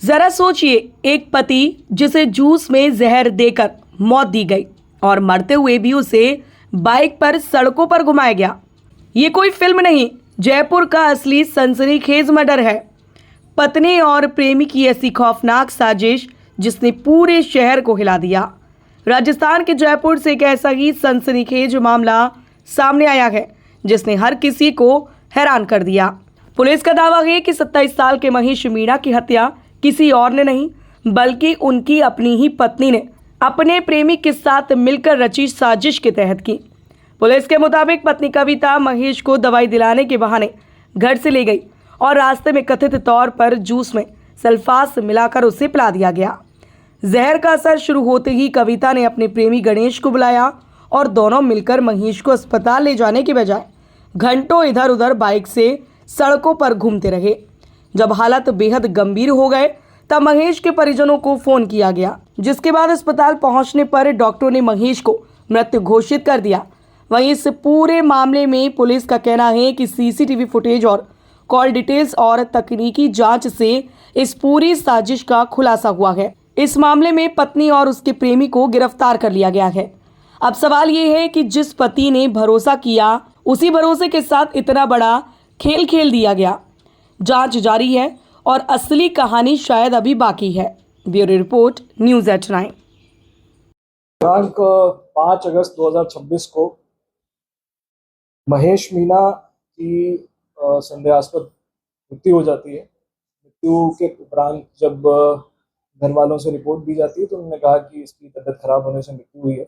जरा सोचिए, एक पति जिसे जूस में जहर देकर मौत दी गई और मरते हुए भी उसे बाइक पर सड़कों पर घुमाया गया। ये कोई फिल्म नहीं, जयपुर का असली सनसनीखेज मर्डर है। पत्नी और प्रेमी की ऐसी खौफनाक साजिश जिसने पूरे शहर को हिला दिया। राजस्थान के जयपुर से एक ऐसा ही सनसनीखेज मामला सामने आया है जिसने हर किसी को हैरान कर दिया। पुलिस का दावा है कि 27 साल के महेश मीणा की हत्या किसी और ने नहीं बल्कि उनकी अपनी ही पत्नी ने अपने प्रेमी के साथ मिलकर रची साजिश के तहत की। पुलिस के मुताबिक पत्नी कविता महेश को दवाई दिलाने के बहाने घर से ले गई और रास्ते में कथित तौर पर जूस में सल्फास मिलाकर उसे पिला दिया गया। जहर का असर शुरू होते ही कविता ने अपने प्रेमी गणेश को बुलाया और दोनों मिलकर महेश को अस्पताल ले जाने के बजाय घंटों इधर उधर बाइक से सड़कों पर घूमते रहे। जब हालत बेहद गंभीर हो गए तब महेश के परिजनों को फोन किया गया, जिसके बाद अस्पताल पहुंचने पर डॉक्टरों ने महेश को मृत घोषित कर दिया। वहीं इस पूरे मामले में पुलिस का कहना है कि सीसीटीवी फुटेज और कॉल डिटेल्स और तकनीकी जांच से इस पूरी साजिश का खुलासा हुआ है। इस मामले में पत्नी और उसके प्रेमी को गिरफ्तार कर लिया गया है। अब सवाल ये है कि जिस पति ने भरोसा किया उसी भरोसे के साथ इतना बड़ा खेल खेल दिया गया। जांच जारी है और असली कहानी शायद अभी बाकी है। Bureau report, news at nine. दिनांक 5 अगस्त 2026 को महेश मीणा की संदेहास्पद मृत्यु हो जाती है। मृत्यु के उपरांत जब घर वालों से रिपोर्ट दी जाती है तो उन्होंने कहा कि इसकी तबीयत खराब होने से मृत्यु हुई है।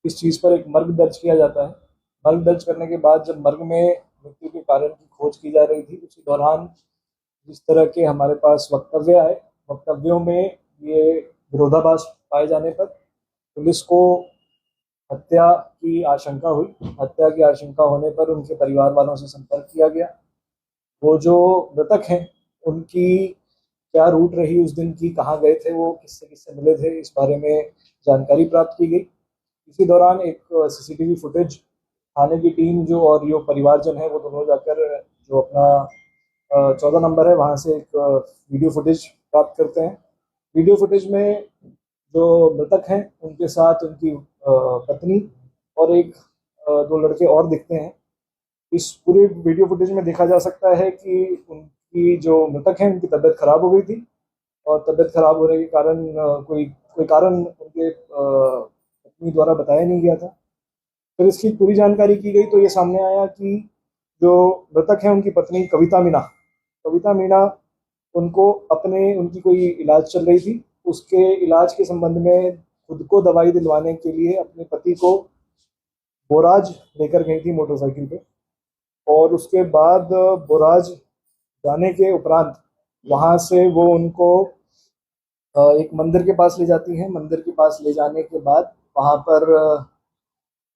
इस चीज़ पर एक मर्ग दर्ज किया जाता है। मर्ग दर्ज करने के बाद जब मर्ग में मृत्यु के कारण की खोज की जा रही थी, उसी दौरान जिस तरह के हमारे पास वक्तव्य आए, वक्तव्यों में ये विरोधाभास पाए जाने पर पुलिस को हत्या की आशंका हुई। हत्या की आशंका होने पर उनके परिवार वालों से संपर्क किया गया। वो जो मृतक हैं उनकी क्या रूट रही उस दिन की, कहाँ गए थे वो, किससे किससे मिले थे, इस बारे में जानकारी प्राप्त की गई। इसी दौरान एक सीसीटीवी फुटेज थाने की टीम जो और जो परिवारजन है वो दोनों जाकर जो अपना 14 नंबर है वहाँ से एक वीडियो फुटेज प्राप्त करते हैं। वीडियो फुटेज में जो मृतक हैं उनके साथ उनकी पत्नी और एक 2 लड़के और दिखते हैं। इस पूरे वीडियो फुटेज में देखा जा सकता है कि उनकी जो मृतक हैं उनकी तबीयत खराब हो गई थी और तबीयत खराब होने के कारण कोई कारण उनके पत्नी द्वारा बताया नहीं गया था। फिर इसकी पूरी जानकारी की गई तो ये सामने आया कि जो मृतक हैं उनकी पत्नी कविता मीणा उनकी कोई इलाज चल रही थी। उसके इलाज के संबंध में खुद को दवाई दिलवाने के लिए अपने पति को बोराज लेकर गई थी मोटरसाइकिल पे, और उसके बाद बोराज जाने के उपरांत वहाँ से वो उनको एक मंदिर के पास ले जाती हैं। मंदिर के पास ले जाने के बाद वहाँ पर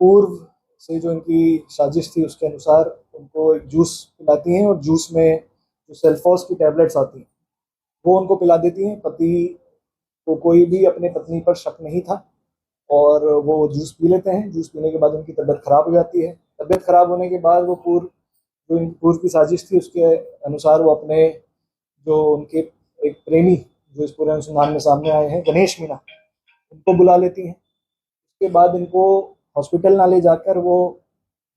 पूर्व से जो इनकी साजिश थी उसके अनुसार उनको एक जूस पिलाती हैं और जूस में जो सेल्फोस की टैबलेट्स आती हैं वो उनको पिला देती हैं। पति को कोई भी अपने पत्नी पर शक नहीं था और वो जूस पी लेते हैं। जूस पीने के बाद उनकी तबीयत खराब हो जाती है। तबीयत खराब होने के बाद वो पूर्व की साजिश थी उसके अनुसार वो अपने जो उनके एक प्रेमी जो इस पूरे अनुसंधान में सामने आए हैं, गणेश मीणा, उनको बुला लेती हैं। उसके बाद इनको हॉस्पिटल ना ले जाकर वो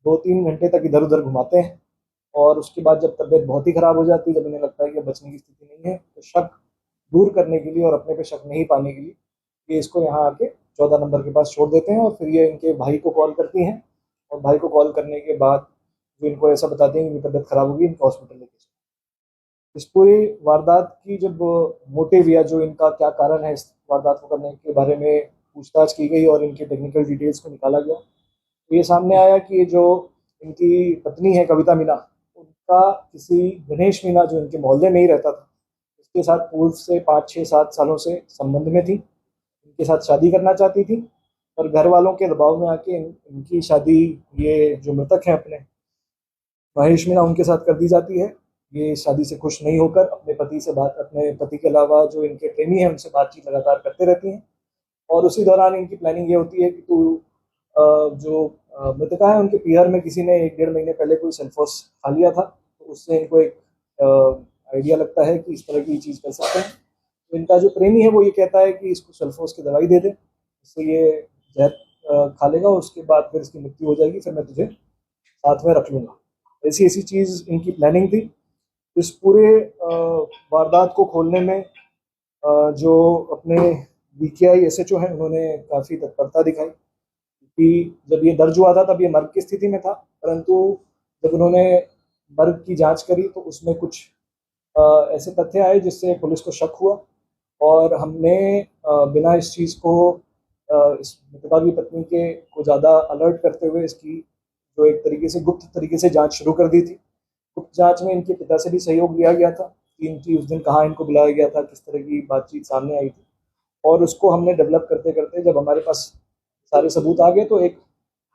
2-3 घंटे तक इधर उधर घुमाते हैं और उसके बाद जब तबीयत बहुत ही खराब हो जाती है, जब इन्हें लगता है कि बचने की स्थिति नहीं है, तो शक दूर करने के लिए और अपने पे शक नहीं पाने के लिए ये इसको यहाँ आके 14 नंबर के पास छोड़ देते हैं और फिर ये इनके भाई को कॉल करती हैं और भाई को कॉल करने के बाद वो इनको ऐसा बताते हैं कि इनकी तबीयत खराब होगी, इनको हॉस्पिटल लेके चलो। इस पूरी वारदात की जब मोटिव या जो इनका क्या कारण है इस वारदात को करने के बारे में पूछताछ की गई और इनके टेक्निकल डिटेल्स को निकाला गया तो ये सामने आया कि ये जो इनकी पत्नी है कविता मीणा, उनका किसी गणेश मीणा जो इनके मोहल्ले में ही रहता था उसके साथ पूर्व से 5-6-7 सालों से संबंध में थी। इनके साथ शादी करना चाहती थी और घर वालों के दबाव में आके इनकी शादी ये जो मृतक हैं अपने महेश मीणा उनके साथ कर दी जाती है। ये शादी से खुश नहीं होकर अपने पति के अलावा जो इनके प्रेमी हैं उनसे बातचीत लगातार करते रहती हैं और उसी दौरान इनकी प्लानिंग ये होती है कि जो मृतका है उनके पीहर में किसी ने 1-1.5 महीने पहले कोई सेल्फोस खा लिया था, तो उससे इनको एक आइडिया लगता है कि इस तरह की चीज़ कर सकते हैं। तो इनका जो प्रेमी है वो ये कहता है कि इसको सल्फोस की दवाई दे दे, इससे ये जहर खा लेगा और उसके बाद फिर इसकी मृत्यु हो जाएगी, फिर मैं तुझे साथ में रख लूँगा। ऐसी ऐसी चीज़ इनकी प्लानिंग थी। इस पूरे वारदात को खोलने में जो अपने बीकेआई एसएचओ हैं उन्होंने काफ़ी तत्परता दिखाई, क्योंकि जब ये दर्ज हुआ था तब ये मर्ग की स्थिति में था, परंतु जब उन्होंने मर्ग की जांच करी तो उसमें कुछ ऐसे तथ्य आए जिससे पुलिस को शक हुआ और हमने बिना इस चीज़ को इस मृतका की पत्नी के को ज़्यादा अलर्ट करते हुए इसकी जो एक तरीके से गुप्त तरीके से जांच शुरू कर दी थी। गुप्त जांच में इनके पिता से भी सहयोग लिया गया था कि इनकी उस दिन कहाँ इनको बुलाया गया था, किस तरह की बातचीत सामने आई थी, और उसको हमने डेवलप करते करते जब हमारे पास सारे सबूत आ गए तो एक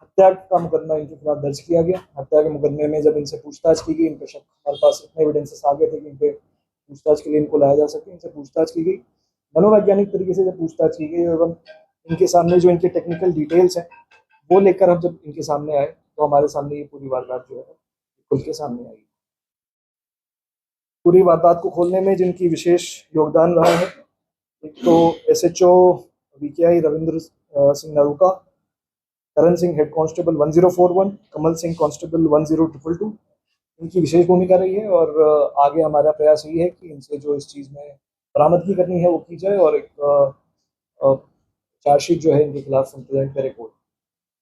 हत्या का मुकदमा इनके खिलाफ दर्ज किया गया। हत्या के मुकदमे में जब इनसे पूछताछ की गई, इनका शक हमारे पास इतने एविडेंसेस आ गए थे कि इनके पूछताछ के लिए इनको लाया जा सके, इनसे पूछताछ की गई। मनोवैज्ञानिक तरीके से जब पूछताछ की गई एवं इनके सामने जो इनके टेक्निकल डिटेल्स हैं वो लेकर हम जब इनके सामने आए तो हमारे सामने ये पूरी वारदात जो है खुल के सामने आई। पूरी वारदात को खोलने में जिनकी विशेष योगदान रहा है, एक तो SHO BKI Ravindra Singh Naruka, Karan Singh head constable 1041, Kamal Singh constable 10222, इनकी विशेष भूमिका रही है। और आगे हमारा प्रयास यही है कि इनसे जो इस चीज़ में बरामदगी करनी है वो की जाए और एक चार्जशीट जो है इनके खिलाफ हम प्रेजेंट करें कोर्ट।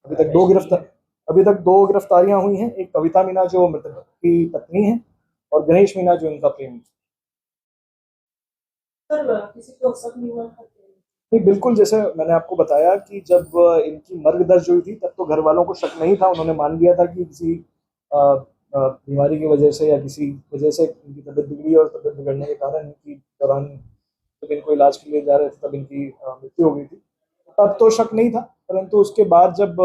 अभी तक दो गिरफ्तारियां हुई हैं, एक कविता मीना जो मृतक की पत्नी है और गणेश मीना जो इनका प्रेमी। किसी को शक नहीं हुआ? नहीं, बिल्कुल, जैसे मैंने आपको बताया कि जब इनकी मर्ग दर्ज हुई थी तब तो घर वालों को शक नहीं था, उन्होंने मान लिया था कि किसी बीमारी की वजह से या किसी वजह से इनकी तबीयत बिगड़ी और तबीयत बिगड़ने के कारण इनकी दौरान जब इनको इलाज के लिए जा रहे थे तब इनकी मृत्यु हो गई थी। तब तो शक नहीं था, परंतु उसके बाद जब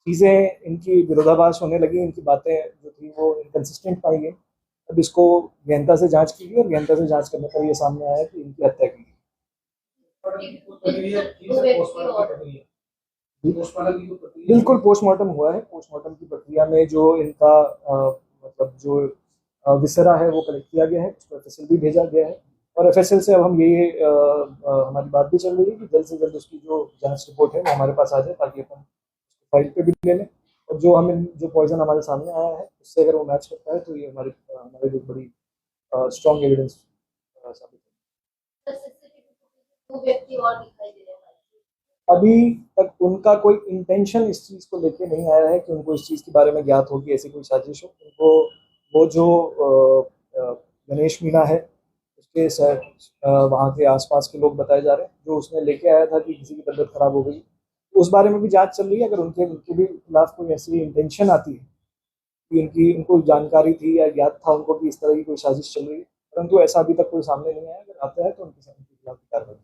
चीज़ें इनकी विरोधाभास होने लगी, इनकी बातें जो थी वो इनकन्सिस्टेंट पाई गई, तब इसको गहनता से जांच की गई और गहनता से जांच करने पर ये सामने आया कि इनकी हत्या की गई। बिल्कुल, पोस्टमार्टम हुआ है। पोस्टमार्टम की प्रक्रिया में जो इनका मतलब जो विसरा है वो कलेक्ट किया गया है, उसको एफएसएल भी भेजा गया है और एफएसएल से अब हम ये हमारी बात भी चल रही है कि जल्द से जल्द उसकी जो जांच रिपोर्ट है वो हमारे पास आ जाए ताकि अपन फाइल पे भी ले लें और जो पॉइजन हमारे सामने आया है उससे अगर वो मैच करता है तो ये हमारे लिए बड़ी स्ट्रॉन्ग एविडेंस साबित है। अभी तक उनका कोई इंटेंशन इस चीज़ को लेके नहीं आया है कि उनको इस चीज़ के बारे में ज्ञात हो कि ऐसी कोई साजिश हो। उनको वो जो गणेश मीना है उसके वहाँ के आसपास के लोग बताए जा रहे हैं जो उसने लेके आया था कि किसी की तबीयत खराब हो गई, उस बारे में भी जांच चल रही है। अगर उनके भी खिलाफ कोई ऐसी इंटेंशन आती है कि उनको जानकारी थी या ज्ञात था उनको कि इस तरह की कोई साजिश चल रही है, परंतु ऐसा अभी तक कोई सामने नहीं आया, अगर आता है तो उनके खिलाफ कार्रवाई